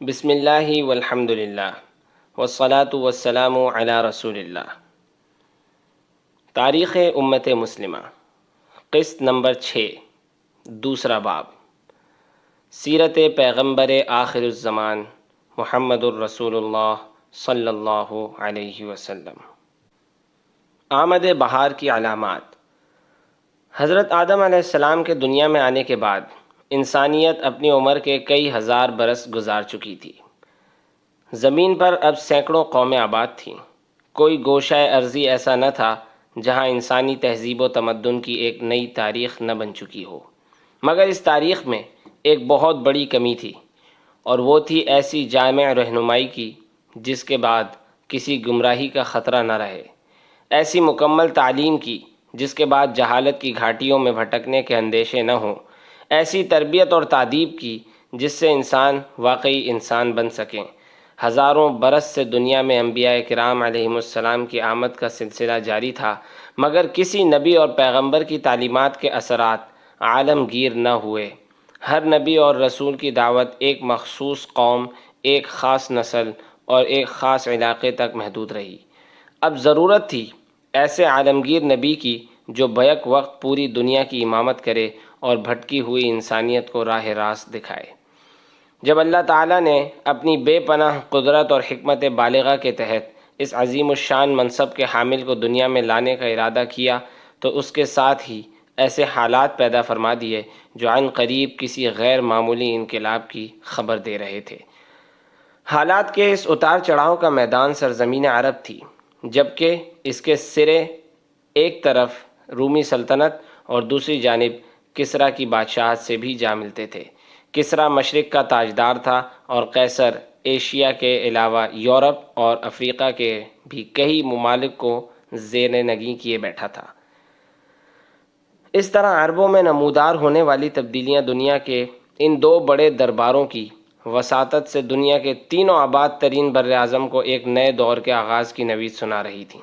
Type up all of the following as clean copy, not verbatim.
بسم اللہ والحمد للہ والصلاة والسلام علی رسول اللہ۔ تاریخ امت مسلمہ، قسط نمبر 6، دوسرا باب، سیرت پیغمبر آخر الزمان محمد الرسول اللہ صلی اللہ علیہ وسلم۔ آمد بہار کی علامات۔ حضرت آدم علیہ السلام کے دنیا میں آنے کے بعد انسانیت اپنی عمر کے کئی ہزار برس گزار چکی تھی۔ زمین پر اب سینکڑوں قومیں آباد تھیں۔ کوئی گوشہ ارضی ایسا نہ تھا جہاں انسانی تہذیب و تمدن کی ایک نئی تاریخ نہ بن چکی ہو، مگر اس تاریخ میں ایک بہت بڑی کمی تھی، اور وہ تھی ایسی جامع رہنمائی کی جس کے بعد کسی گمراہی کا خطرہ نہ رہے، ایسی مکمل تعلیم کی جس کے بعد جہالت کی گھاٹیوں میں بھٹکنے کے اندیشے نہ ہوں، ایسی تربیت اور تعدیب کی جس سے انسان واقعی انسان بن سکیں۔ ہزاروں برس سے دنیا میں انبیاء کرام علیہم السلام کی آمد کا سلسلہ جاری تھا، مگر کسی نبی اور پیغمبر کی تعلیمات کے اثرات عالمگیر نہ ہوئے۔ ہر نبی اور رسول کی دعوت ایک مخصوص قوم، ایک خاص نسل اور ایک خاص علاقے تک محدود رہی۔ اب ضرورت تھی ایسے عالمگیر نبی کی جو بیک وقت پوری دنیا کی امامت کرے اور بھٹکی ہوئی انسانیت کو راہ راست دکھائے۔ جب اللہ تعالیٰ نے اپنی بے پناہ قدرت اور حکمت بالغہ کے تحت اس عظیم الشان منصب کے حامل کو دنیا میں لانے کا ارادہ کیا تو اس کے ساتھ ہی ایسے حالات پیدا فرما دیے جو عن قریب کسی غیر معمولی انقلاب کی خبر دے رہے تھے۔ حالات کے اس اتار چڑھاؤ کا میدان سرزمین عرب تھی، جبکہ اس کے سرے ایک طرف رومی سلطنت اور دوسری جانب کسریٰ کی بادشاہت سے بھی جا ملتے تھے۔ کسریٰ مشرق کا تاجدار تھا اور قیصر ایشیا کے علاوہ یورپ اور افریقہ کے بھی کئی ممالک کو زیر نگین کیے بیٹھا تھا۔ اس طرح عربوں میں نمودار ہونے والی تبدیلیاں دنیا کے ان دو بڑے درباروں کی وساطت سے دنیا کے تینوں آباد ترین براعظم کو ایک نئے دور کے آغاز کی نوید سنا رہی تھیں۔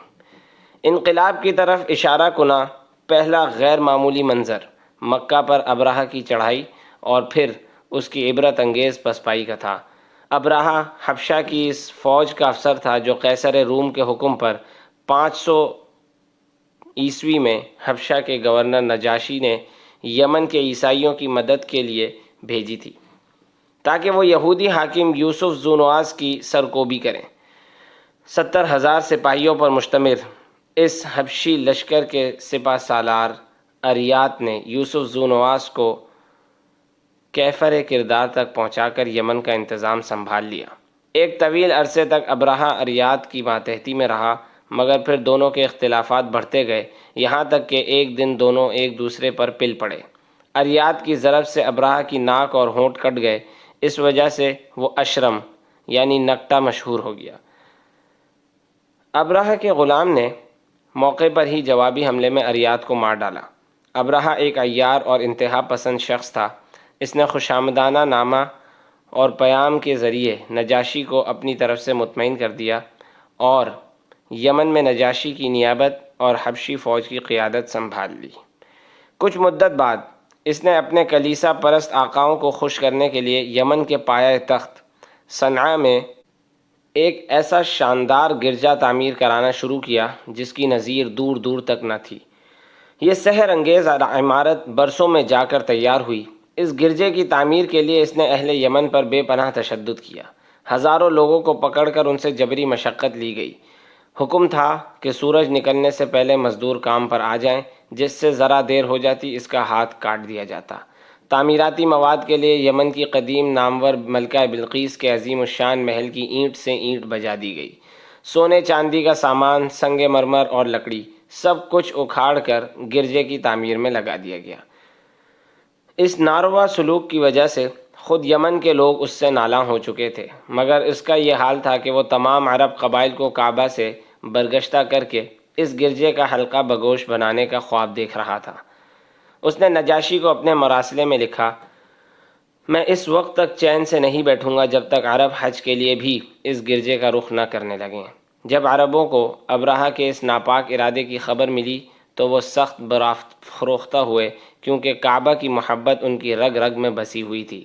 انقلاب کی طرف اشارہ کنا پہلا غیر معمولی منظر مکہ پر ابرہہ کی چڑھائی اور پھر اس کی عبرت انگیز پسپائی کا تھا۔ ابرہہ حبشہ کی اس فوج کا افسر تھا جو قیصر روم کے حکم پر 500 عیسوی میں حبشہ کے گورنر نجاشی نے یمن کے عیسائیوں کی مدد کے لیے بھیجی تھی تاکہ وہ یہودی حاکم یوسف ذو نواس کی سرکوبی کریں۔ 70,000 سپاہیوں پر مشتمل اس حبشی لشکر کے سپہ سالار اریات نے یوسف ذو نواس کو کیفر کردار تک پہنچا کر یمن کا انتظام سنبھال لیا۔ ایک طویل عرصے تک ابرہہ اریات کی ماتحتی میں رہا، مگر پھر دونوں کے اختلافات بڑھتے گئے، یہاں تک کہ ایک دن دونوں ایک دوسرے پر پل پڑے۔ اریات کی ضرب سے ابرہہ کی ناک اور ہونٹ کٹ گئے، اس وجہ سے وہ اشرم یعنی نکٹا مشہور ہو گیا۔ ابرہہ کے غلام نے موقع پر ہی جوابی حملے میں اریات کو مار ڈالا۔ ابرہہ ایک عیار اور انتہا پسند شخص تھا۔ اس نے خوشامدانہ نامہ اور پیام کے ذریعے نجاشی کو اپنی طرف سے مطمئن کر دیا اور یمن میں نجاشی کی نیابت اور حبشی فوج کی قیادت سنبھال لی۔ کچھ مدت بعد اس نے اپنے کلیسا پرست آقاؤں کو خوش کرنے کے لیے یمن کے پایہ تخت صنعاء میں ایک ایسا شاندار گرجا تعمیر کرانا شروع کیا جس کی نظیر دور دور تک نہ تھی۔ یہ سحر انگیز عمارت برسوں میں جا کر تیار ہوئی۔ اس گرجے کی تعمیر کے لیے اس نے اہل یمن پر بے پناہ تشدد کیا۔ ہزاروں لوگوں کو پکڑ کر ان سے جبری مشقت لی گئی۔ حکم تھا کہ سورج نکلنے سے پہلے مزدور کام پر آ جائیں، جس سے ذرا دیر ہو جاتی اس کا ہاتھ کاٹ دیا جاتا۔ تعمیراتی مواد کے لیے یمن کی قدیم نامور ملکہ بلقیس کے عظیم الشان محل کی اینٹ سے اینٹ بجا دی گئی۔ سونے چاندی کا سامان، سنگ مرمر اور لکڑی سب کچھ اکھاڑ کر گرجے کی تعمیر میں لگا دیا گیا۔ اس ناروا سلوک کی وجہ سے خود یمن کے لوگ اس سے نالاں ہو چکے تھے، مگر اس کا یہ حال تھا کہ وہ تمام عرب قبائل کو کعبہ سے برگشتہ کر کے اس گرجے کا حلقہ بگوش بنانے کا خواب دیکھ رہا تھا۔ اس نے نجاشی کو اپنے مراسلے میں لکھا، میں اس وقت تک چین سے نہیں بیٹھوں گا جب تک عرب حج کے لیے بھی اس گرجے کا رخ نہ کرنے لگیں۔ جب عربوں کو ابرہہ کے اس ناپاک ارادے کی خبر ملی تو وہ سخت برافروختہ ہوئے، کیونکہ کعبہ کی محبت ان کی رگ رگ میں بسی ہوئی تھی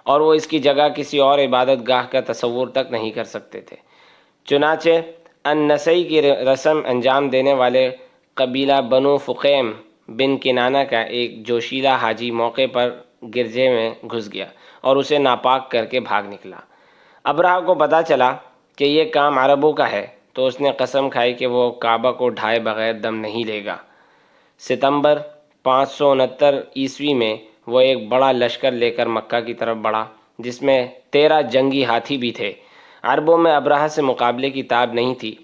اور وہ اس کی جگہ کسی اور عبادت گاہ کا تصور تک نہیں کر سکتے تھے۔ چنانچہ النسائی کی رسم انجام دینے والے قبیلہ بنو فقیم بن کنانہ کا ایک جوشیلا حاجی موقع پر گرجے میں گھس گیا اور اسے ناپاک کر کے بھاگ نکلا۔ ابرہہ کو پتہ چلا کہ یہ کام عربوں کا ہے تو اس نے قسم کھائی کہ وہ کعبہ کو ڈھائے بغیر دم نہیں لے گا۔ ستمبر 569 میں وہ ایک بڑا لشکر لے کر مکہ کی طرف بڑھا، جس میں 13 جنگی ہاتھی بھی تھے۔ عربوں میں ابرہہ سے مقابلے کی تاب نہیں تھی۔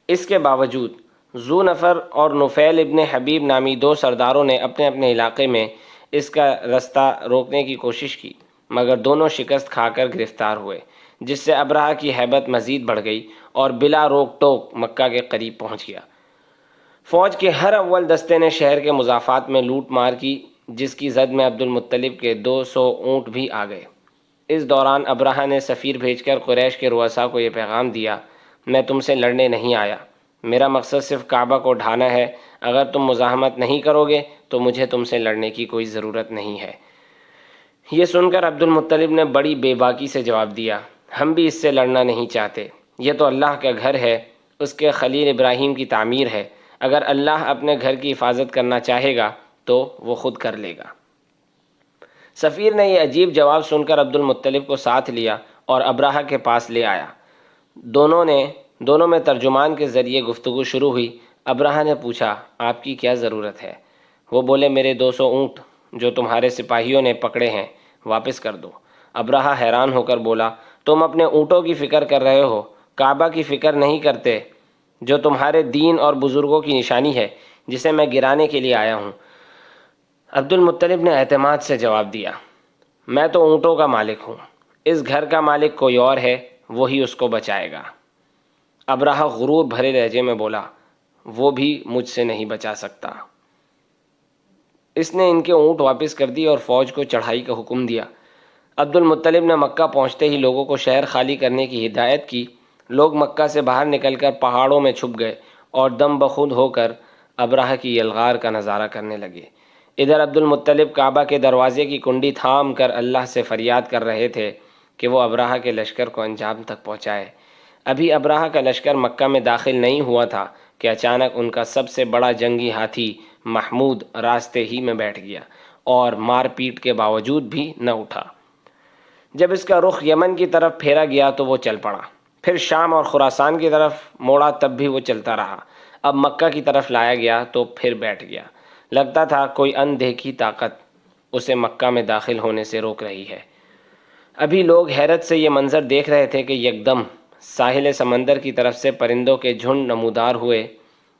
اس کے باوجود ذو نفر اور نفیل ابن حبیب نامی 2 سرداروں نے اپنے اپنے علاقے میں اس کا رستہ روکنے کی کوشش کی، مگر دونوں شکست کھا کر گرفتار ہوئے، جس سے ابرہہ کی ہیبت مزید بڑھ گئی اور بلا روک ٹوک مکہ کے قریب پہنچ گیا۔ فوج کے ہر اول دستے نے شہر کے مضافات میں لوٹ مار کی، جس کی زد میں عبد المطلب کے 200 اونٹ بھی آ گئے۔ اس دوران ابرہہ نے سفیر بھیج کر قریش کے رؤساء کو یہ پیغام دیا: میں تم سے لڑنے نہیں آیا، میرا مقصد صرف کعبہ کو ڈھانا ہے، اگر تم مزاحمت نہیں کرو گے تو مجھے تم سے لڑنے کی کوئی ضرورت نہیں ہے۔ یہ سن کر عبد المطلب نے بڑی بے باکی سے جواب دیا: ہم بھی اس سے لڑنا نہیں چاہتے، یہ تو اللہ کا گھر ہے، اس کے خلیل ابراہیم کی تعمیر ہے، اگر اللہ اپنے گھر کی حفاظت کرنا چاہے گا تو وہ خود کر لے گا۔ سفیر نے یہ عجیب جواب سن کر عبد المطلب کو ساتھ لیا اور ابرہہ کے پاس لے آیا۔ دونوں میں ترجمان کے ذریعے گفتگو شروع ہوئی۔ ابرہہ نے پوچھا: آپ کی کیا ضرورت ہے؟ وہ بولے: میرے 200 اونٹ جو تمہارے سپاہیوں نے پکڑے ہیں واپس کر دو۔ ابرہہ حیران ہو کر بولا: تم اپنے اونٹوں کی فکر کر رہے ہو، کعبہ کی فکر نہیں کرتے، جو تمہارے دین اور بزرگوں کی نشانی ہے، جسے میں گرانے کے لیے آیا ہوں۔ عبد المطلب نے اعتماد سے جواب دیا: میں تو اونٹوں کا مالک ہوں، اس گھر کا مالک کوئی اور ہے، وہی اس کو بچائے گا۔ ابرہہ غرور بھرے لہجے میں بولا: وہ بھی مجھ سے نہیں بچا سکتا۔ اس نے ان کے اونٹ واپس کر دی اور فوج کو چڑھائی کا حکم دیا۔ عبد المطلب نے مکہ پہنچتے ہی لوگوں کو شہر خالی کرنے کی ہدایت کی۔ لوگ مکہ سے باہر نکل کر پہاڑوں میں چھپ گئے اور دم بخود ہو کر ابرہہ کی یلغار کا نظارہ کرنے لگے۔ ادھر عبد المطلب کعبہ کے دروازے کی کنڈی تھام کر اللہ سے فریاد کر رہے تھے کہ وہ ابرہہ کے لشکر کو انجام تک پہنچائے۔ ابھی ابرہہ کا لشکر مکہ میں داخل نہیں ہوا تھا کہ اچانک ان کا سب سے بڑا جنگی ہاتھی محمود راستے ہی میں بیٹھ گیا اور مار پیٹ کے باوجود بھی نہ اٹھا۔ جب اس کا رخ یمن کی طرف پھیرا گیا تو وہ چل پڑا، پھر شام اور خراسان کی طرف موڑا تب بھی وہ چلتا رہا۔ اب مکہ کی طرف لایا گیا تو پھر بیٹھ گیا۔ لگتا تھا کوئی اندیکھی طاقت اسے مکہ میں داخل ہونے سے روک رہی ہے۔ ابھی لوگ حیرت سے یہ منظر دیکھ رہے تھے کہ یکدم ساحل سمندر کی طرف سے پرندوں کے جھنڈ نمودار ہوئے،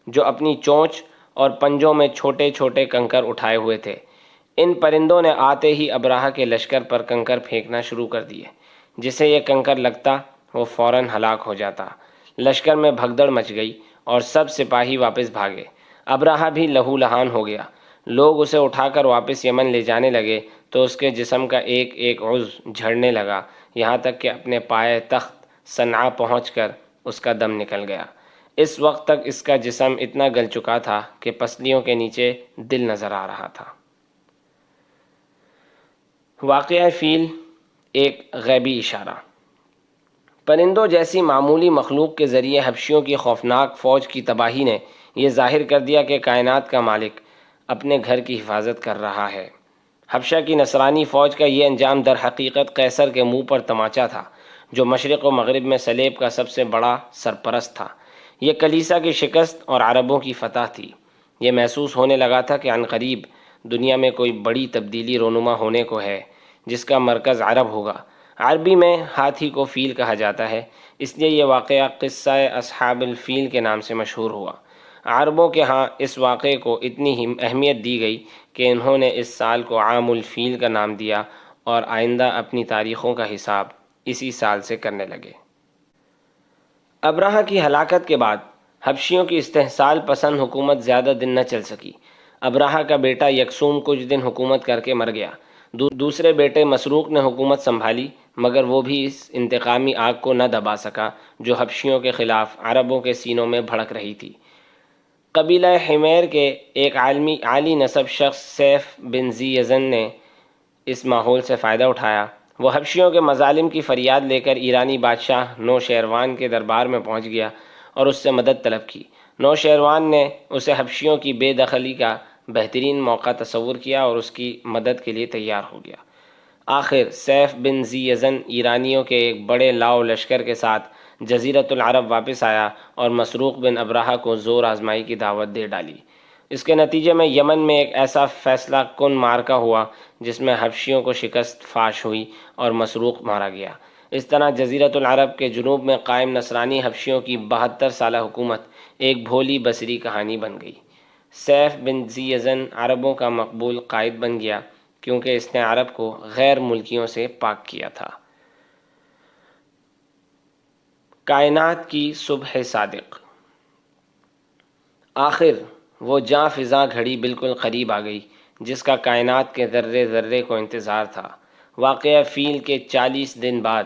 جو اپنی چونچ اور پنجوں میں چھوٹے چھوٹے کنکر اٹھائے ہوئے تھے۔ ان پرندوں نے آتے ہی ابرہہ کے لشکر پر کنکر پھینکنا شروع کر دیے۔ جسے یہ کنکر لگتا وہ فوراً ہلاک ہو جاتا۔ لشکر میں بھگدڑ مچ گئی اور سب سپاہی واپس بھاگے۔ ابرہہ بھی لہو لہان ہو گیا۔ لوگ اسے اٹھا کر واپس یمن لے جانے لگے تو اس کے جسم کا ایک ایک عضو جھڑنے لگا، یہاں تک کہ اپنے پائے تخت صنعا پہنچ کر اس کا دم نکل گیا۔ اس وقت تک اس کا جسم اتنا گل چکا تھا کہ پسلیوں کے نیچے دل نظر آ رہا تھا۔ واقعہ فیل ایک غیبی اشارہ۔ پرندوں جیسی معمولی مخلوق کے ذریعے حبشیوں کی خوفناک فوج کی تباہی نے یہ ظاہر کر دیا کہ کائنات کا مالک اپنے گھر کی حفاظت کر رہا ہے۔ حبشہ کی نصرانی فوج کا یہ انجام در حقیقت قیصر کے منہ پر تماچا تھا، جو مشرق و مغرب میں صلیب کا سب سے بڑا سرپرست تھا۔ یہ کلیسا کی شکست اور عربوں کی فتح تھی۔ یہ محسوس ہونے لگا تھا کہ عنقریب دنیا میں کوئی بڑی تبدیلی رونما ہونے کو ہے، جس کا مرکز عرب ہوگا۔ عربی میں ہاتھی کو فیل کہا جاتا ہے، اس لیے یہ واقعہ قصہ اصحاب الفیل کے نام سے مشہور ہوا۔ عربوں کے ہاں اس واقعے کو اتنی ہی اہمیت دی گئی کہ انہوں نے اس سال کو عام الفیل کا نام دیا اور آئندہ اپنی تاریخوں کا حساب اسی سال سے کرنے لگے۔ ابرہہ کی ہلاکت کے بعد حبشیوں کی استحصال پسند حکومت زیادہ دن نہ چل سکی۔ ابرہہ کا بیٹا یکسوم کچھ دن حکومت کر کے مر گیا۔ دوسرے بیٹے مسروق نے حکومت سنبھالی، مگر وہ بھی اس انتقامی آگ کو نہ دبا سکا جو حبشیوں کے خلاف عربوں کے سینوں میں بھڑک رہی تھی۔ قبیلہ حمیر کے ایک عالی نسب شخص سیف بن ذی یزن نے اس ماحول سے فائدہ اٹھایا وہ حبشیوں کے مظالم کی فریاد لے کر ایرانی بادشاہ نوشیروان کے دربار میں پہنچ گیا اور اس سے مدد طلب کی۔ نوشیروان نے اسے حبشیوں کی بے دخلی کا بہترین موقع تصور کیا اور اس کی مدد کے لیے تیار ہو گیا۔ آخر سیف بن ذی یزن ایرانیوں کے ایک بڑے لاؤ لشکر کے ساتھ جزیرۃ العرب واپس آیا اور مسروق بن ابرہہ کو زور آزمائی کی دعوت دے ڈالی۔ اس کے نتیجے میں یمن میں ایک ایسا فیصلہ کن معرکہ ہوا جس میں حبشیوں کو شکست فاش ہوئی اور مسروق مارا گیا۔ اس طرح جزیرۃ العرب کے جنوب میں قائم نصرانی حبشیوں کی 72 سالہ حکومت ایک بھولی بصری کہانی بن گئی۔ سیف بن ذی یزن عربوں کا مقبول قائد بن گیا کیونکہ اس نے عرب کو غیر ملکیوں سے پاک کیا تھا۔ کائنات کی صبح صادق۔ آخر وہ جاں فضا گھڑی بالکل قریب آ گئی جس کا کائنات کے ذرے ذرے کو انتظار تھا۔ واقعہ فیل کے 40 دن بعد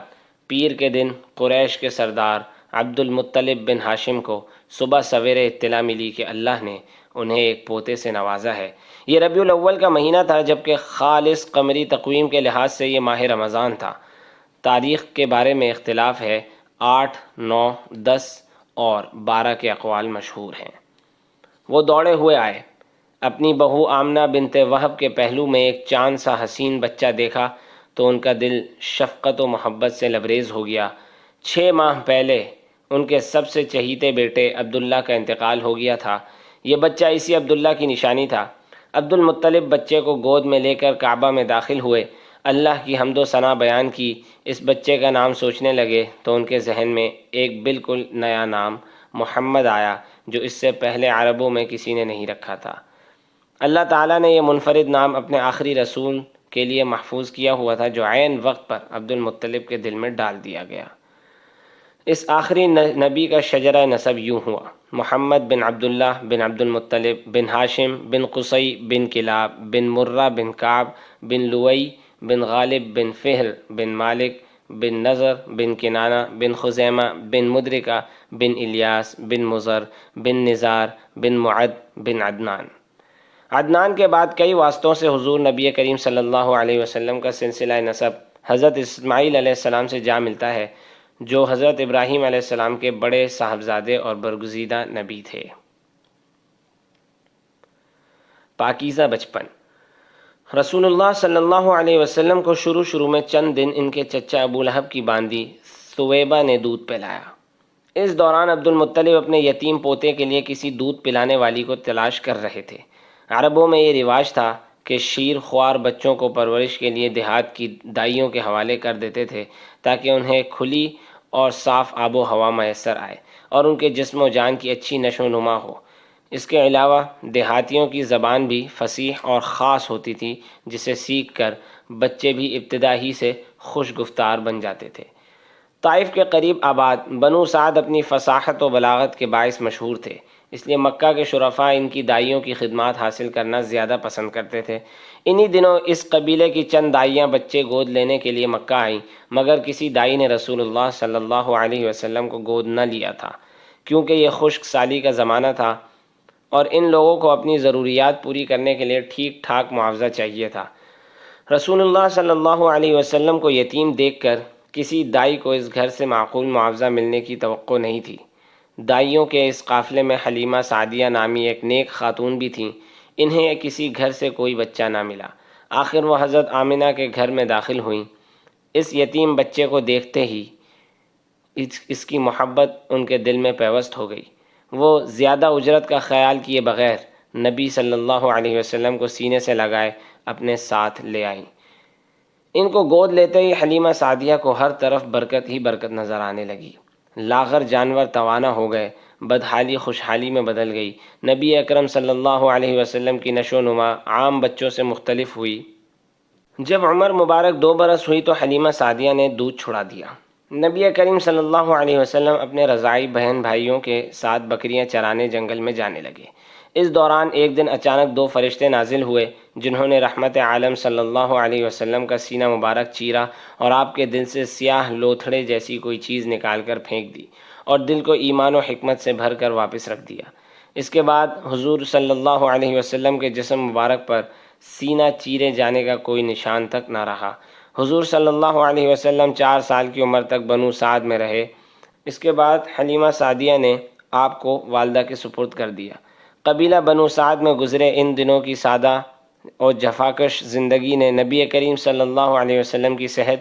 پیر کے دن قریش کے سردار عبد المطلب بن ہاشم کو صبح سویرے اطلاع ملی کہ اللہ نے انہیں ایک پوتے سے نوازا ہے۔ یہ ربیع الاول کا مہینہ تھا جبکہ خالص قمری تقویم کے لحاظ سے یہ ماہ رمضان تھا۔ تاریخ کے بارے میں اختلاف ہے، 8، 9، 10 اور 12 کے اقوال مشہور ہیں۔ وہ دوڑے ہوئے آئے، اپنی بہو آمنہ بنت وہب کے پہلو میں ایک چاند سا حسین بچہ دیکھا تو ان کا دل شفقت و محبت سے لبریز ہو گیا۔ 6 ماہ پہلے ان کے سب سے چہیتے بیٹے عبداللہ کا انتقال ہو گیا تھا۔ یہ بچہ اسی عبداللہ کی نشانی تھا۔ عبد المطلب بچے کو گود میں لے کر کعبہ میں داخل ہوئے، اللہ کی حمد و ثنا بیان کی، اس بچے کا نام سوچنے لگے تو ان کے ذہن میں ایک بالکل نیا نام محمد آیا جو اس سے پہلے عربوں میں کسی نے نہیں رکھا تھا۔ اللہ تعالیٰ نے یہ منفرد نام اپنے آخری رسول کے لیے محفوظ کیا ہوا تھا جو عین وقت پر عبد المطلب کے دل میں ڈال دیا گیا۔ اس آخری نبی کا شجرہ نسب یوں ہوا: محمد بن عبداللہ بن عبد المطلب بن ہاشم بن قصی بن کلاب بن مرہ بن کعب بن لوئی بن غالب بن فہر بن مالک بن نضر بن کنانہ بن خزیمہ بن مدرکہ بن الیاس بن مضر بن نزار بن معد بن عدنان۔ عدنان کے بعد کئی واسطوں سے حضور نبی کریم صلی اللہ علیہ وسلم کا سلسلہ نسب حضرت اسماعیل علیہ السلام سے جا ملتا ہے جو حضرت ابراہیم علیہ السلام کے بڑے صاحبزادے اور برگزیدہ نبی تھے۔ پاکیزہ بچپن۔ رسول اللہ صلی اللہ علیہ وسلم کو شروع میں چند دن ان کے چچا ابو لہب کی باندی ثویبہ نے دودھ پلایا۔ اس دوران عبد المطلب اپنے یتیم پوتے کے لیے کسی دودھ پلانے والی کو تلاش کر رہے تھے۔ عربوں میں یہ رواج تھا کہ شیر خوار بچوں کو پرورش کے لیے دیہات کی دائیوں کے حوالے کر دیتے تھے تاکہ انہیں کھلی اور صاف آب و ہوا میسر آئے اور ان کے جسم و جان کی اچھی نشو و نما ہو۔ اس کے علاوہ دیہاتیوں کی زبان بھی فصیح اور خاص ہوتی تھی جسے سیکھ کر بچے بھی ابتدا ہی سے خوش گفتار بن جاتے تھے۔ طائف کے قریب آباد بنو سعد اپنی فصاحت و بلاغت کے باعث مشہور تھے، اس لیے مکہ کے شرفاء ان کی دائیوں کی خدمات حاصل کرنا زیادہ پسند کرتے تھے۔ انہی دنوں اس قبیلے کی چند دائیاں بچے گود لینے کے لیے مکہ آئیں، مگر کسی دائی نے رسول اللہ صلی اللہ علیہ وسلم کو گود نہ لیا تھا کیونکہ یہ خشک سالی کا زمانہ تھا اور ان لوگوں کو اپنی ضروریات پوری کرنے کے لیے ٹھیک ٹھاک معاوضہ چاہیے تھا۔ رسول اللہ صلی اللہ علیہ وسلم کو یتیم دیکھ کر کسی دائی کو اس گھر سے معقول معاوضہ ملنے کی توقع نہیں تھی۔ دائیوں کے اس قافلے میں حلیمہ سعدیہ نامی ایک نیک خاتون بھی تھیں۔ انہیں کسی گھر سے کوئی بچہ نہ ملا، آخر وہ حضرت آمنہ کے گھر میں داخل ہوئیں۔ اس یتیم بچے کو دیکھتے ہی اس کی محبت ان کے دل میں پیوست ہو گئی۔ وہ زیادہ اجرت کا خیال کیے بغیر نبی صلی اللہ علیہ وسلم کو سینے سے لگائے اپنے ساتھ لے آئیں۔ ان کو گود لیتے ہی حلیمہ سعدیہ کو ہر طرف برکت ہی برکت نظر آنے لگی۔ لاغر جانور توانا ہو گئے، بدحالی خوشحالی میں بدل گئی۔ نبی اکرم صلی اللہ علیہ وسلم کی نشو و نما عام بچوں سے مختلف ہوئی۔ جب عمر مبارک 2 برس ہوئی تو حلیمہ سعدیہ نے دودھ چھڑا دیا۔ نبی کریم صلی اللہ علیہ وسلم اپنے رضاعی بہن بھائیوں کے ساتھ بکریاں چرانے جنگل میں جانے لگے۔ اس دوران ایک دن اچانک 2 فرشتے نازل ہوئے جنہوں نے رحمت عالم صلی اللہ علیہ وسلم کا سینہ مبارک چیرا اور آپ کے دل سے سیاہ لوتھڑے جیسی کوئی چیز نکال کر پھینک دی اور دل کو ایمان و حکمت سے بھر کر واپس رکھ دیا۔ اس کے بعد حضور صلی اللہ علیہ وسلم کے جسم مبارک پر سینہ چیرے جانے کا کوئی نشان تک نہ رہا۔ حضور صلی اللہ علیہ وسلم 4 سال کی عمر تک بنو سعد میں رہے۔ اس کے بعد حلیمہ سعدیہ نے آپ کو والدہ کے سپرد کر دیا۔ قبیلہ بنو سعد میں گزرے ان دنوں کی سادہ اور جفاکش زندگی نے نبی کریم صلی اللہ علیہ وسلم کی صحت،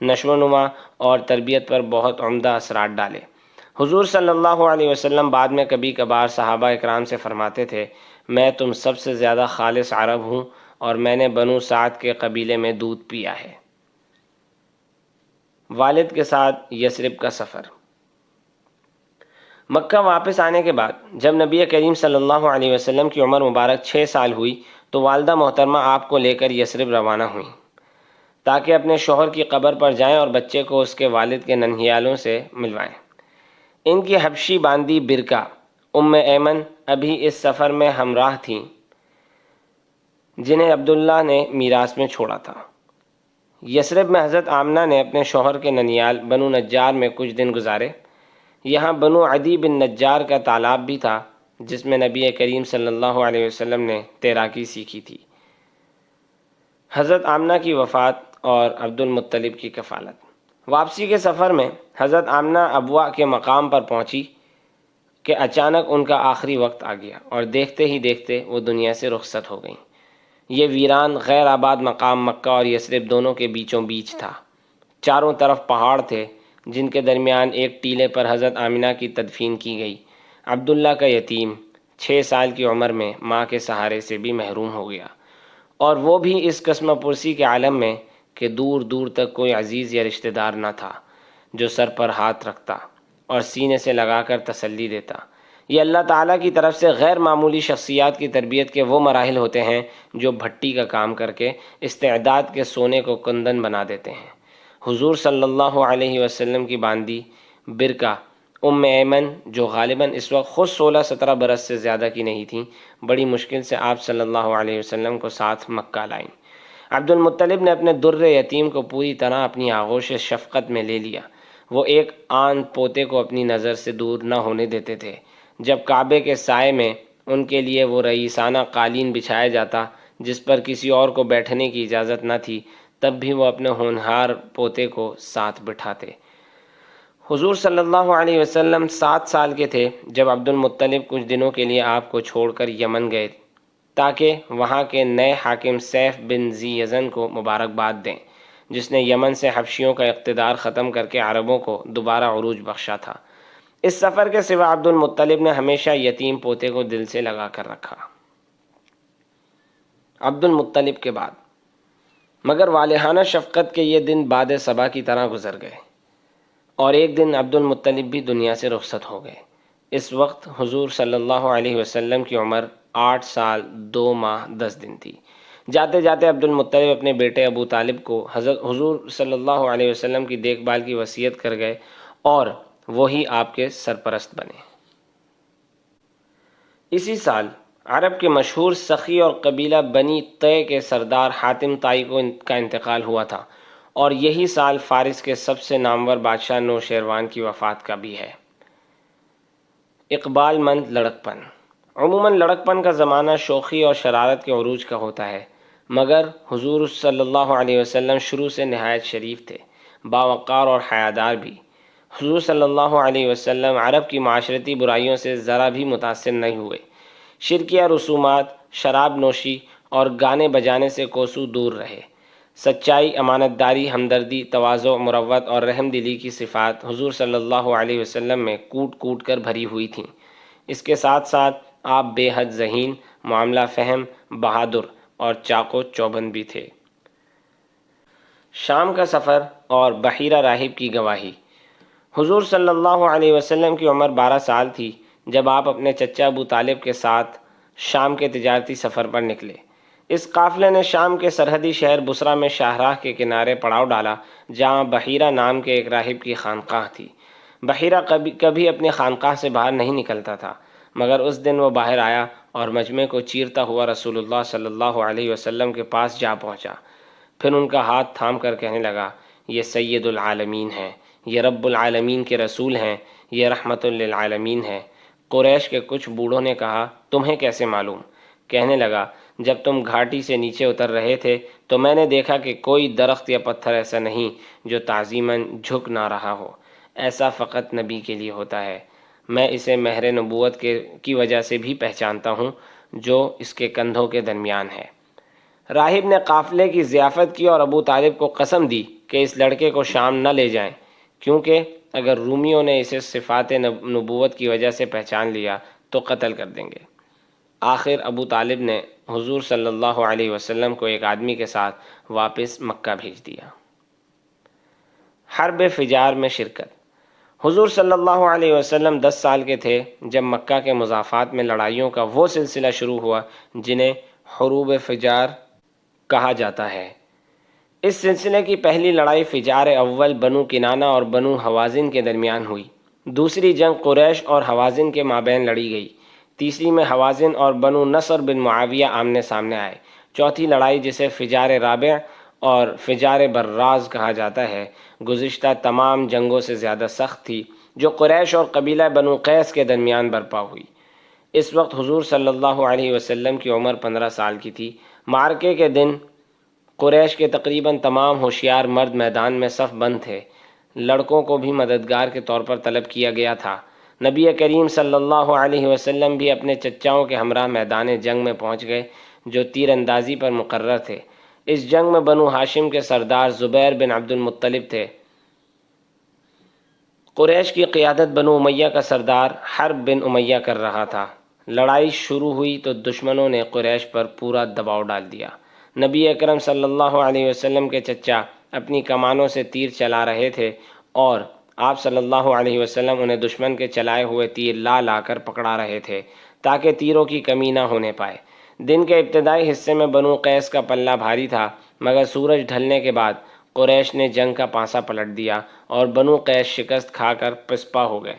نشو و نما اور تربیت پر بہت عمدہ اثرات ڈالے۔ حضور صلی اللہ علیہ وسلم بعد میں کبھی کبھار صحابہ اکرام سے فرماتے تھے، میں تم سب سے زیادہ خالص عرب ہوں اور میں نے بنو سعد کے قبیلے میں دودھ پیا ہے۔ والد کے ساتھ یثرب کا سفر۔ مکہ واپس آنے کے بعد جب نبی کریم صلی اللہ علیہ وسلم کی عمر مبارک 6 سال ہوئی تو والدہ محترمہ آپ کو لے کر یثرب روانہ ہوئیں تاکہ اپنے شوہر کی قبر پر جائیں اور بچے کو اس کے والد کے ننھیالوں سے ملوائیں۔ ان کی حبشی باندی برکہ ام ایمن ابھی اس سفر میں ہمراہ تھیں جنہیں عبداللہ نے میراث میں چھوڑا تھا۔ یثرب میں حضرت آمنہ نے اپنے شوہر کے ننیال بنو نجار میں کچھ دن گزارے۔ یہاں بنو عدی بن نجار کا تالاب بھی تھا جس میں نبی کریم صلی اللہ علیہ وسلم نے تیراکی سیکھی تھی۔ حضرت آمنہ کی وفات اور عبد المطلب کی کفالت۔ واپسی کے سفر میں حضرت آمنہ ابوا کے مقام پر پہنچی کہ اچانک ان کا آخری وقت آ گیا اور دیکھتے ہی دیکھتے وہ دنیا سے رخصت ہو گئیں۔ یہ ویران غیر آباد مقام مکہ اور یثرب دونوں کے بیچوں بیچ تھا۔ چاروں طرف پہاڑ تھے جن کے درمیان ایک ٹیلے پر حضرت آمنہ کی تدفین کی گئی۔ عبداللہ کا یتیم 6 سال کی عمر میں ماں کے سہارے سے بھی محروم ہو گیا، اور وہ بھی اس قسم پرسی کے عالم میں کہ دور دور تک کوئی عزیز یا رشتہ دار نہ تھا جو سر پر ہاتھ رکھتا اور سینے سے لگا کر تسلی دیتا۔ یہ اللہ تعالیٰ کی طرف سے غیر معمولی شخصیات کی تربیت کے وہ مراحل ہوتے ہیں جو بھٹی کا کام کر کے استعداد کے سونے کو کندن بنا دیتے ہیں۔ حضور صلی اللہ علیہ وسلم کی باندی برکہ ام ایمن، جو غالباً اس وقت خود 16-17 برس سے زیادہ کی نہیں تھیں، بڑی مشکل سے آپ صلی اللہ علیہ وسلم کو ساتھ مکہ لائیں۔ عبد المطلب نے اپنے در یتیم کو پوری طرح اپنی آغوش شفقت میں لے لیا۔ وہ ایک آن پوتے کو اپنی نظر سے دور نہ ہونے دیتے تھے۔ جب کعبے کے سائے میں ان کے لیے وہ رئیسانہ قالین بچھایا جاتا جس پر کسی اور کو بیٹھنے کی اجازت نہ تھی، تب بھی وہ اپنے ہونہار پوتے کو ساتھ بٹھاتے۔ حضور صلی اللہ علیہ وسلم 7 سال کے تھے جب عبد المطلب کچھ دنوں کے لیے آپ کو چھوڑ کر یمن گئے تاکہ وہاں کے نئے حاکم سیف بن ذی یزن کو مبارکباد دیں، جس نے یمن سے حبشیوں کا اقتدار ختم کر کے عربوں کو دوبارہ عروج بخشا تھا۔ اس سفر کے سوا عبد المطلب نے ہمیشہ یتیم پوتے کو دل سے لگا کر رکھا۔ عبد المطلب کے بعد مگر والہانہ شفقت کے یہ دن باد صبا کی طرح گزر گئے اور ایک دن عبد المطلب بھی دنیا سے رخصت ہو گئے۔ اس وقت حضور صلی اللہ علیہ وسلم کی عمر 8 سال 2 ماہ 10 دن تھی۔ جاتے جاتے عبد المطلب اپنے بیٹے ابو طالب کو حضور صلی اللہ علیہ وسلم کی دیکھ بھال کی وصیت کر گئے اور وہی آپ کے سرپرست بنے۔ اسی سال عرب کے مشہور سخی اور قبیلہ بنی طے کے سردار حاتم طائی کا انتقال ہوا تھا، اور یہی سال فارس کے سب سے نامور بادشاہ نوشیروان کی وفات کا بھی ہے۔ اقبال مند لڑکپن۔ عموماً لڑکپن کا زمانہ شوخی اور شرارت کے عروج کا ہوتا ہے، مگر حضور صلی اللہ علیہ وسلم شروع سے نہایت شریف تھے، باوقار اور حیادار بھی۔ حضور صلی اللہ علیہ وسلم عرب کی معاشرتی برائیوں سے ذرا بھی متاثر نہیں ہوئے۔ شرکیہ رسومات، شراب نوشی اور گانے بجانے سے کوسوں دور رہے۔ سچائی، امانت داری، ہمدردی، تواضع، مروت اور رحم دلی کی صفات حضور صلی اللہ علیہ وسلم میں کوٹ کوٹ کر بھری ہوئی تھیں۔ اس کے ساتھ ساتھ آپ بے حد ذہین، معاملہ فہم، بہادر اور چاق و چوبند بھی تھے۔ شام کا سفر اور بحیرہ راہب کی گواہی۔ حضور صلی اللہ علیہ وسلم کی عمر 12 سال تھی جب آپ اپنے چچا ابو طالب کے ساتھ شام کے تجارتی سفر پر نکلے۔ اس قافلے نے شام کے سرحدی شہر بصرہ میں شاہراہ کے کنارے پڑاؤ ڈالا، جہاں بحیرہ نام کے ایک راہب کی خانقاہ تھی۔ بحیرہ کبھی اپنی خانقاہ سے باہر نہیں نکلتا تھا، مگر اس دن وہ باہر آیا اور مجمع کو چیرتا ہوا رسول اللہ صلی اللہ علیہ وسلم کے پاس جا پہنچا۔ پھر ان کا ہاتھ تھام کر کہنے لگا، یہ سید العالمین ہیں، یہ رب العالمین کے رسول ہیں، یہ رحمت للعالمین ہیں۔ قریش کے کچھ بوڑھوں نے کہا، تمہیں کیسے معلوم؟ کہنے لگا، جب تم گھاٹی سے نیچے اتر رہے تھے تو میں نے دیکھا کہ کوئی درخت یا پتھر ایسا نہیں جو تعظیماً جھک نہ رہا ہو، ایسا فقط نبی کے لیے ہوتا ہے۔ میں اسے مہر نبوت کی وجہ سے بھی پہچانتا ہوں جو اس کے کندھوں کے درمیان ہے۔ راہب نے قافلے کی ضیافت کی اور ابو طالب کو قسم دی کہ اس لڑکے کو شام نہ لے جائیں، کیونکہ اگر رومیوں نے اسے صفات نبوت کی وجہ سے پہچان لیا تو قتل کر دیں گے۔ آخر ابو طالب نے حضور صلی اللہ علیہ وسلم کو ایک آدمی کے ساتھ واپس مکہ بھیج دیا۔ حرب فجار میں شرکت۔ حضور صلی اللہ علیہ وسلم 10 سال کے تھے جب مکہ کے مضافات میں لڑائیوں کا وہ سلسلہ شروع ہوا جنہیں حروب فجار کہا جاتا ہے۔ اس سلسلے کی پہلی لڑائی فجار اول بنو کنانہ اور بنو حوازن کے درمیان ہوئی۔ دوسری جنگ قریش اور حوازن کے مابین لڑی گئی۔ تیسری میں حوازن اور بنو نصر بن معاویہ آمنے سامنے آئے۔ چوتھی لڑائی جسے فجار رابع اور فجار براز کہا جاتا ہے، گزشتہ تمام جنگوں سے زیادہ سخت تھی، جو قریش اور قبیلہ بنو قیس کے درمیان برپا ہوئی۔ اس وقت حضور صلی اللہ علیہ وسلم کی عمر 15 سال کی تھی۔ معرکے کے دن قریش کے تقریباً تمام ہوشیار مرد میدان میں صف بند تھے۔ لڑکوں کو بھی مددگار کے طور پر طلب کیا گیا تھا۔ نبی کریم صلی اللہ علیہ وسلم بھی اپنے چچاؤں کے ہمراہ میدان جنگ میں پہنچ گئے جو تیر اندازی پر مقرر تھے۔ اس جنگ میں بنو ہاشم کے سردار زبیر بن عبد المطلب تھے۔ قریش کی قیادت بنو امیہ کا سردار حرب بن امیہ کر رہا تھا۔ لڑائی شروع ہوئی تو دشمنوں نے قریش پر پورا دباؤ ڈال دیا۔ نبی اکرم صلی اللہ علیہ وسلم کے چچا اپنی کمانوں سے تیر چلا رہے تھے اور آپ صلی اللہ علیہ وسلم انہیں دشمن کے چلائے ہوئے تیر لا کر پکڑا رہے تھے تاکہ تیروں کی کمی نہ ہونے پائے۔ دن کے ابتدائی حصے میں بنو قیس کا پلہ بھاری تھا، مگر سورج ڈھلنے کے بعد قریش نے جنگ کا پانسا پلٹ دیا اور بنو قیس شکست کھا کر پسپا ہو گئے۔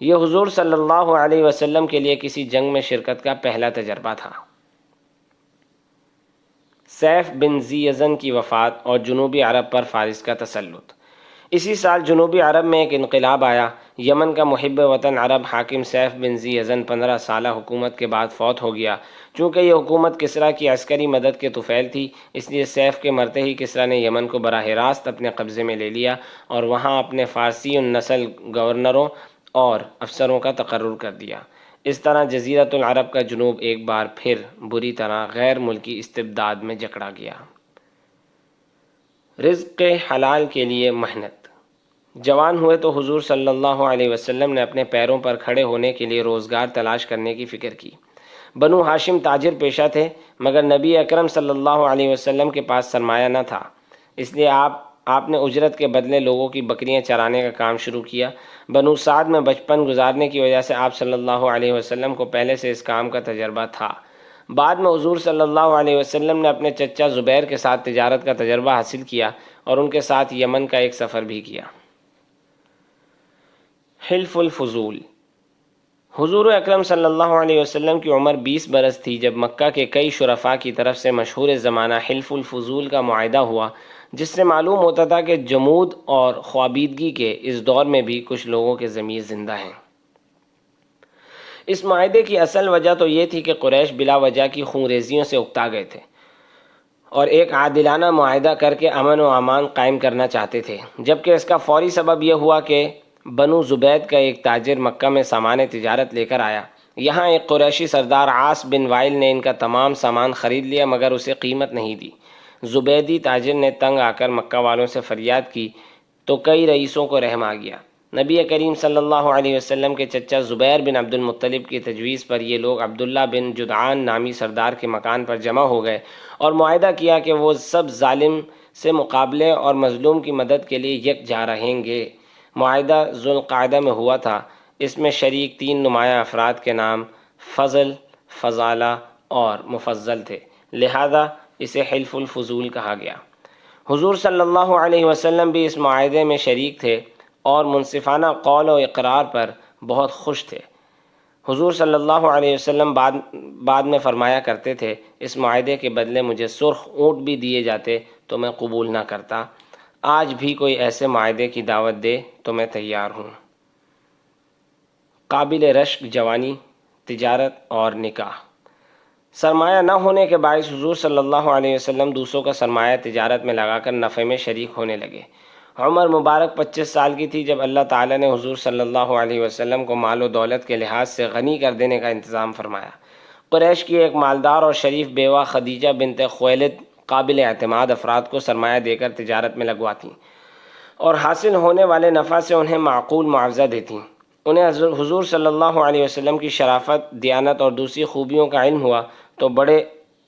یہ حضور صلی اللہ علیہ وسلم کے لیے کسی جنگ میں شرکت کا پہلا تجربہ تھا۔ سیف بن ذی یزن کی وفات اور جنوبی عرب پر فارس کا تسلط۔ اسی سال جنوبی عرب میں ایک انقلاب آیا۔ یمن کا محب وطن عرب حاکم سیف بن ذی یزن 15 سالہ حکومت کے بعد فوت ہو گیا۔ چونکہ یہ حکومت کسریٰ کی عسکری مدد کے طفیل تھی، اس لیے سیف کے مرتے ہی کسریٰ نے یمن کو براہ راست اپنے قبضے میں لے لیا اور وہاں اپنے فارسی النسل گورنروں اور افسروں کا تقرر کر دیا۔ اس طرح جزیرۃ العرب کا جنوب ایک بار پھر بری طرح غیر ملکی استبداد میں جکڑا گیا۔ رزق حلال کے لیے محنت۔ جوان ہوئے تو حضور صلی اللہ علیہ وسلم نے اپنے پیروں پر کھڑے ہونے کے لیے روزگار تلاش کرنے کی فکر کی۔ بنو ہاشم تاجر پیشہ تھے، مگر نبی اکرم صلی اللہ علیہ وسلم کے پاس سرمایہ نہ تھا، اس لیے آپ نے اجرت کے بدلے لوگوں کی بکریاں چرانے کا کام شروع کیا۔ بنو سعد میں بچپن گزارنے کی وجہ سے آپ صلی اللہ علیہ وسلم کو پہلے سے اس کام کا تجربہ تھا۔ بعد میں حضور صلی اللہ علیہ وسلم نے اپنے چچا زبیر کے ساتھ تجارت کا تجربہ حاصل کیا اور ان کے ساتھ یمن کا ایک سفر بھی کیا۔ حلف الفضول۔ حضور اکرم صلی اللہ علیہ وسلم کی عمر 20 برس تھی جب مکہ کے کئی شرفاء کی طرف سے مشہور زمانہ حلف الفضول کا معاہدہ ہوا، جس سے معلوم ہوتا تھا کہ جمود اور خوابیدگی کے اس دور میں بھی کچھ لوگوں کے ضمیر زندہ ہیں۔ اس معاہدے کی اصل وجہ تو یہ تھی کہ قریش بلا وجہ کی خونریزیوں سے اکتا گئے تھے اور ایک عادلانہ معاہدہ کر کے امن و امان قائم کرنا چاہتے تھے، جبکہ اس کا فوری سبب یہ ہوا کہ بنو زبید کا ایک تاجر مکہ میں سامان تجارت لے کر آیا۔ یہاں ایک قریشی سردار عاص بن وائل نے ان کا تمام سامان خرید لیا مگر اسے قیمت نہیں دی۔ زبیدی تاجر نے تنگ آ کر مکہ والوں سے فریاد کی تو کئی رئیسوں کو رحم آ گیا۔ نبی کریم صلی اللہ علیہ وسلم کے چچا زبیر بن عبد المطلب کی تجویز پر یہ لوگ عبداللہ بن جدعان نامی سردار کے مکان پر جمع ہو گئے اور معاہدہ کیا کہ وہ سب ظالم سے مقابلے اور مظلوم کی مدد کے لیے یکجا رہیں گے۔ معاہدہ ذوالقعدہ میں ہوا تھا۔ اس میں شریک 3 نمایاں افراد کے نام فضل، فضالہ اور مفضل تھے، لہذا اسے حلف الفضول کہا گیا۔ حضور صلی اللہ علیہ وسلم بھی اس معاہدے میں شریک تھے اور منصفانہ قول و اقرار پر بہت خوش تھے۔ حضور صلی اللہ علیہ وسلم بعد میں فرمایا کرتے تھے، اس معاہدے کے بدلے مجھے سرخ اونٹ بھی دیے جاتے تو میں قبول نہ کرتا۔ آج بھی کوئی ایسے معاہدے کی دعوت دے تو میں تیار ہوں۔ قابل رشک جوانی، تجارت اور نکاح۔ سرمایہ نہ ہونے کے باعث حضور صلی اللہ علیہ وسلم دوسروں کا سرمایہ تجارت میں لگا کر نفع میں شریک ہونے لگے۔ عمر مبارک 25 سال کی تھی جب اللہ تعالیٰ نے حضور صلی اللہ علیہ وسلم کو مال و دولت کے لحاظ سے غنی کر دینے کا انتظام فرمایا۔ قریش کی ایک مالدار اور شریف بیوہ خدیجہ بنت خویلد قابل اعتماد افراد کو سرمایہ دے کر تجارت میں لگواتیں اور حاصل ہونے والے نفع سے انہیں معقول معاوضہ دیتیں۔ انہیں حضور صلی اللہ علیہ وسلم کی شرافت، دیانت اور دوسری خوبیوں کا علم ہوا تو بڑے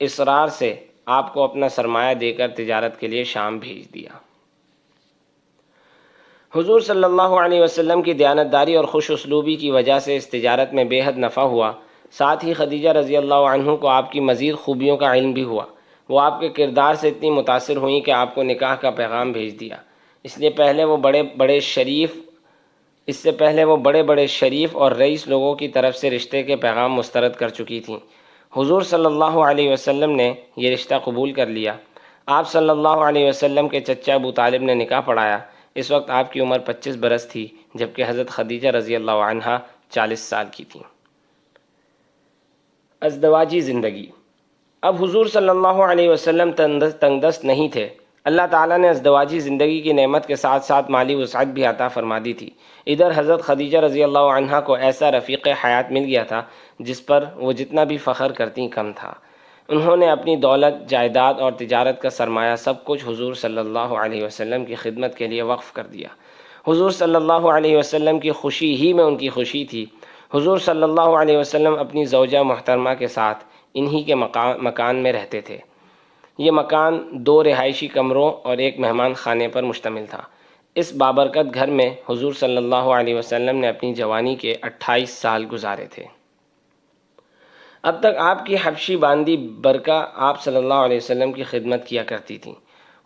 اصرار سے آپ کو اپنا سرمایہ دے کر تجارت کے لیے شام بھیج دیا۔ حضور صلی اللہ علیہ وسلم کی دیانتداری اور خوش اسلوبی کی وجہ سے اس تجارت میں بے حد نفع ہوا۔ ساتھ ہی خدیجہ رضی اللہ عنہ کو آپ کی مزید خوبیوں کا علم بھی ہوا۔ وہ آپ کے کردار سے اتنی متاثر ہوئیں کہ آپ کو نکاح کا پیغام بھیج دیا۔ اس سے پہلے وہ بڑے بڑے شریف اور رئیس لوگوں کی طرف سے رشتے کے پیغام مسترد کر چکی تھیں۔ حضور صلی اللہ علیہ وسلم نے یہ رشتہ قبول کر لیا۔ آپ صلی اللہ علیہ وسلم کے چچا ابو طالب نے نکاح پڑھایا۔ اس وقت آپ کی عمر 25 برس تھی جبکہ حضرت خدیجہ رضی اللہ عنہا 40 سال کی تھیں۔ ازدواجی زندگی۔ اب حضور صلی اللہ علیہ وسلم تنگ دست نہیں تھے۔ اللہ تعالیٰ نے ازدواجی زندگی کی نعمت کے ساتھ ساتھ مالی وسعت بھی عطا فرما دی تھی۔ ادھر حضرت خدیجہ رضی اللہ عنہا کو ایسا رفیق حیات مل گیا تھا جس پر وہ جتنا بھی فخر کرتی کم تھا۔ انہوں نے اپنی دولت، جائیداد اور تجارت کا سرمایہ سب کچھ حضور صلی اللہ علیہ وسلم کی خدمت کے لیے وقف کر دیا۔ حضور صلی اللہ علیہ وسلم کی خوشی ہی میں ان کی خوشی تھی۔ حضور صلی اللہ علیہ وسلم اپنی زوجہ محترمہ کے ساتھ انہی کے مکان میں رہتے تھے۔ یہ مکان 2 رہائشی کمروں اور ایک مہمان خانے پر مشتمل تھا۔ اس بابرکت گھر میں حضور صلی اللہ علیہ وسلم نے اپنی جوانی کے 28 سال گزارے تھے۔ اب تک آپ کی حبشی باندی برکہ آپ صلی اللہ علیہ وسلم کی خدمت کیا کرتی تھیں۔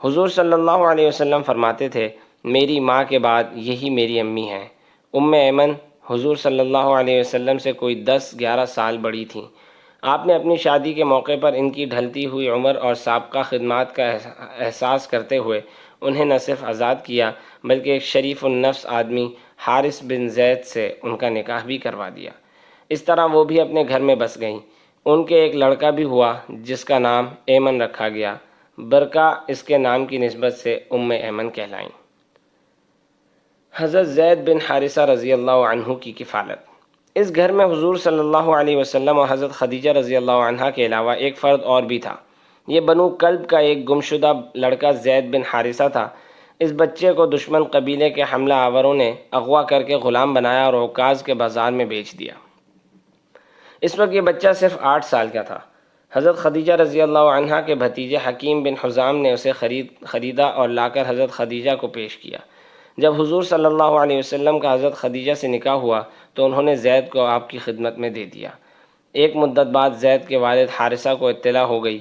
حضور صلی اللہ علیہ وسلم فرماتے تھے، میری ماں کے بعد یہی میری امی ہیں۔ ایمن حضور صلی اللہ علیہ وسلم سے کوئی 10-11 سال بڑی تھیں۔ آپ نے اپنی شادی کے موقع پر ان کی ڈھلتی ہوئی عمر اور سابقہ خدمات کا احساس کرتے ہوئے انہیں نہ صرف آزاد کیا بلکہ ایک شریف النفس آدمی حارث بن زید سے ان کا نکاح بھی کروا دیا۔ اس طرح وہ بھی اپنے گھر میں بس گئیں۔ ان کے ایک لڑکا بھی ہوا جس کا نام ایمن رکھا گیا۔ برکہ اس کے نام کی نسبت سے ایمن کہلائیں۔ حضرت زید بن حارثہ رضی اللہ عنہ کی کفالت۔ اس گھر میں حضور صلی اللہ علیہ وسلم اور حضرت خدیجہ رضی اللہ عنہا کے علاوہ ایک فرد اور بھی تھا۔ یہ بنو کلب کا ایک گمشدہ لڑکا زید بن حارثہ تھا۔ اس بچے کو دشمن قبیلے کے حملہ آوروں نے اغوا کر کے غلام بنایا اور عکاظ کے بازار میں بیچ دیا۔ اس وقت یہ بچہ صرف 8 سال کا تھا۔ حضرت خدیجہ رضی اللہ عنہا کے بھتیجے حکیم بن حزام نے اسے خریدا اور لا کر حضرت خدیجہ کو پیش کیا۔ جب حضور صلی اللہ علیہ وسلم کا حضرت خدیجہ سے نکاح ہوا تو انہوں نے زید کو آپ کی خدمت میں دے دیا۔ ایک مدت بعد زید کے والد حارثہ کو اطلاع ہو گئی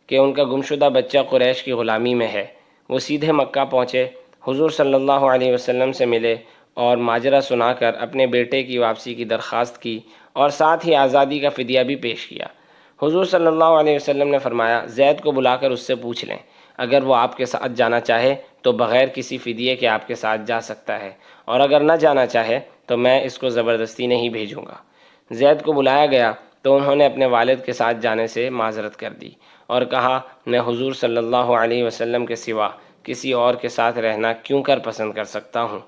کہ ان کا گمشدہ بچہ قریش کی غلامی میں ہے۔ وہ سیدھے مکہ پہنچے، حضور صلی اللہ علیہ وسلم سے ملے اور ماجرا سنا کر اپنے بیٹے کی واپسی کی درخواست کی اور ساتھ ہی آزادی کا فدیہ بھی پیش کیا۔ حضور صلی اللہ علیہ وسلم نے فرمایا، زید کو بلا کر اس سے پوچھ لیں، اگر وہ آپ کے ساتھ جانا چاہے تو بغیر کسی فدیے کے آپ کے ساتھ جا سکتا ہے، اور اگر نہ جانا چاہے تو میں اس کو زبردستی نہیں بھیجوں گا۔ زید کو بلایا گیا تو انہوں نے اپنے والد کے ساتھ جانے سے معذرت کر دی اور کہا، میں حضور صلی اللہ علیہ وسلم کے سوا کسی اور کے ساتھ رہنا کیوں کر پسند کر سکتا ہوں؟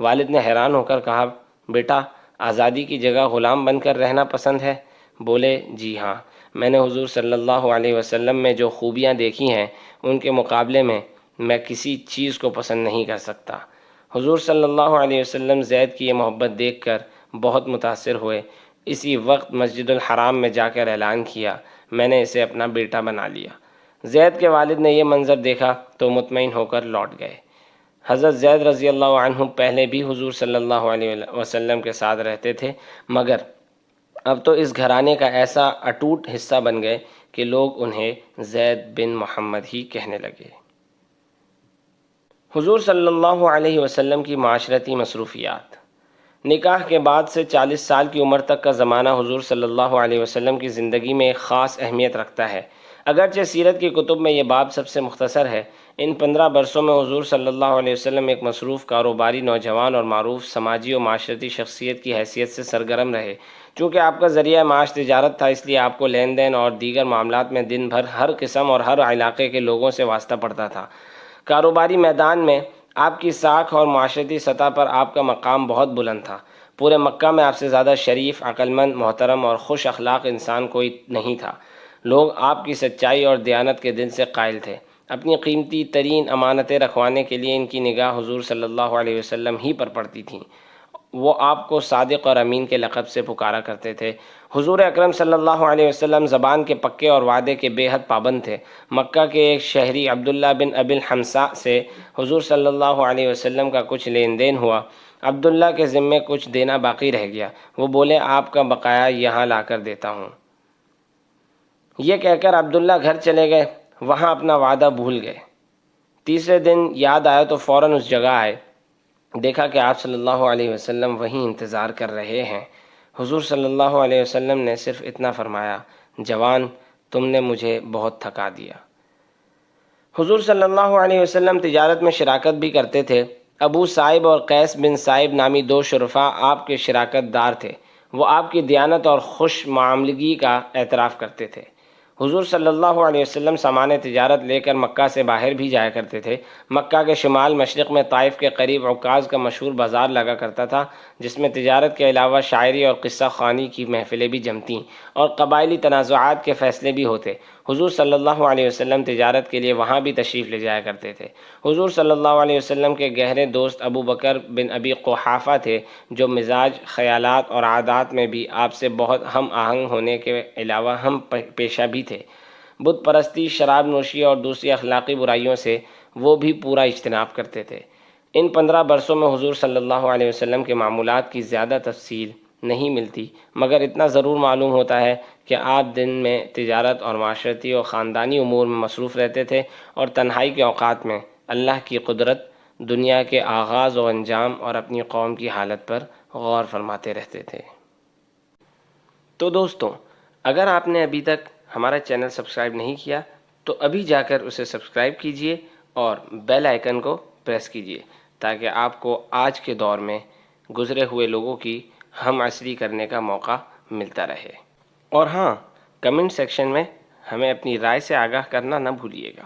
والد نے حیران ہو کر کہا، بیٹا آزادی کی جگہ غلام بن کر رہنا پسند ہے؟ بولے، جی ہاں، میں نے حضور صلی اللہ علیہ وسلم میں جو خوبیاں دیکھی ہیں ان کے مقابلے میں کسی چیز کو پسند نہیں کر سکتا۔ حضور صلی اللہ علیہ وسلم زید کی یہ محبت دیکھ کر بہت متاثر ہوئے۔ اسی وقت مسجد الحرام میں جا کر اعلان کیا، میں نے اسے اپنا بیٹا بنا لیا۔ زید کے والد نے یہ منظر دیکھا تو مطمئن ہو کر لوٹ گئے۔ حضرت زید رضی اللہ عنہ پہلے بھی حضور صلی اللہ علیہ وسلم کے ساتھ رہتے تھے، مگر اب تو اس گھرانے کا ایسا اٹوٹ حصہ بن گئے کہ لوگ انہیں زید بن محمد ہی کہنے لگے۔ حضور صلی اللہ علیہ وسلم کی معاشرتی مصروفیات۔ نکاح کے بعد سے 40 سال کی عمر تک کا زمانہ حضور صلی اللہ علیہ وسلم کی زندگی میں ایک خاص اہمیت رکھتا ہے۔ اگرچہ سیرت کی کتب میں یہ باب سب سے مختصر ہے، ان 15 برسوں میں حضور صلی اللہ علیہ وسلم ایک مصروف کاروباری نوجوان اور معروف سماجی و معاشرتی شخصیت کی حیثیت سے سرگرم رہے۔ چونکہ آپ کا ذریعہ معاش تجارت تھا، اس لیے آپ کو لین دین اور دیگر معاملات میں دن بھر ہر قسم اور ہر علاقے کے لوگوں سے واسطہ پڑتا تھا۔ کاروباری میدان میں آپ کی ساکھ اور معاشرتی سطح پر آپ کا مقام بہت بلند تھا۔ پورے مکہ میں آپ سے زیادہ شریف، عقلمند، محترم اور خوش اخلاق انسان کوئی نہیں تھا۔ لوگ آپ کی سچائی اور دیانت کے دل سے قائل تھے۔ اپنی قیمتی ترین امانتیں رکھوانے کے لیے ان کی نگاہ حضور صلی اللہ علیہ وسلم ہی پر پڑتی تھیں۔ وہ آپ کو صادق اور امین کے لقب سے پکارا کرتے تھے۔ حضور اکرم صلی اللہ علیہ وسلم زبان کے پکے اور وعدے کے بے حد پابند تھے۔ مکہ کے ایک شہری عبداللہ بن ابی الحمصاء سے حضور صلی اللہ علیہ وسلم کا کچھ لین دین ہوا۔ عبداللہ کے ذمے کچھ دینا باقی رہ گیا۔ وہ بولے، آپ کا بقایا یہاں لا کر دیتا ہوں۔ یہ کہہ کر عبداللہ گھر چلے گئے، وہاں اپنا وعدہ بھول گئے۔ تیسرے دن یاد آیا تو فوراً اس جگہ آئے، دیکھا کہ آپ صلی اللہ علیہ وسلم وہیں انتظار کر رہے ہیں۔ حضور صلی اللہ علیہ وسلم نے صرف اتنا فرمایا، جوان، تم نے مجھے بہت تھکا دیا۔ حضور صلی اللہ علیہ وسلم تجارت میں شراکت بھی کرتے تھے۔ ابو صائب اور قیس بن صائب نامی دو شرفاء آپ کے شراکت دار تھے۔ وہ آپ کی دیانت اور خوش معاملگی کا اعتراف کرتے تھے۔ حضور صلی اللہ علیہ وسلم سامان تجارت لے کر مکہ سے باہر بھی جایا کرتے تھے۔ مکہ کے شمال مشرق میں طائف کے قریب عکاظ کا مشہور بازار لگا کرتا تھا، جس میں تجارت کے علاوہ شاعری اور قصہ خوانی کی محفلیں بھی جمتیں اور قبائلی تنازعات کے فیصلے بھی ہوتے۔ حضور صلی اللہ علیہ وسلم تجارت کے لیے وہاں بھی تشریف لے جایا کرتے تھے۔ حضور صلی اللہ علیہ وسلم کے گہرے دوست ابو بکر بن ابی قحافہ تھے، جو مزاج، خیالات اور عادات میں بھی آپ سے بہت ہم آہنگ ہونے کے علاوہ ہم پیشہ بھی تھے۔ بت پرستی، شراب نوشی اور دوسری اخلاقی برائیوں سے وہ بھی پورا اجتناب کرتے تھے۔ ان 15 برسوں میں حضور صلی اللہ علیہ وسلم کے معمولات کی زیادہ تفصیل نہیں ملتی، مگر اتنا ضرور معلوم ہوتا ہے کہ آپ دن میں تجارت اور معاشرتی و خاندانی امور میں مصروف رہتے تھے، اور تنہائی کے اوقات میں اللہ کی قدرت، دنیا کے آغاز و انجام اور اپنی قوم کی حالت پر غور فرماتے رہتے تھے۔ تو دوستوں، اگر آپ نے ابھی تک ہمارا چینل سبسکرائب نہیں کیا تو ابھی جا کر اسے سبسکرائب کیجئے اور بیل آئیکن کو پریس کیجئے، تاکہ آپ کو آج کے دور میں گزرے ہوئے لوگوں کی ہم عصری کرنے کا موقع ملتا رہے۔ اور ہاں، کمنٹ سیکشن میں ہمیں اپنی رائے سے آگاہ کرنا نہ بھولیے گا۔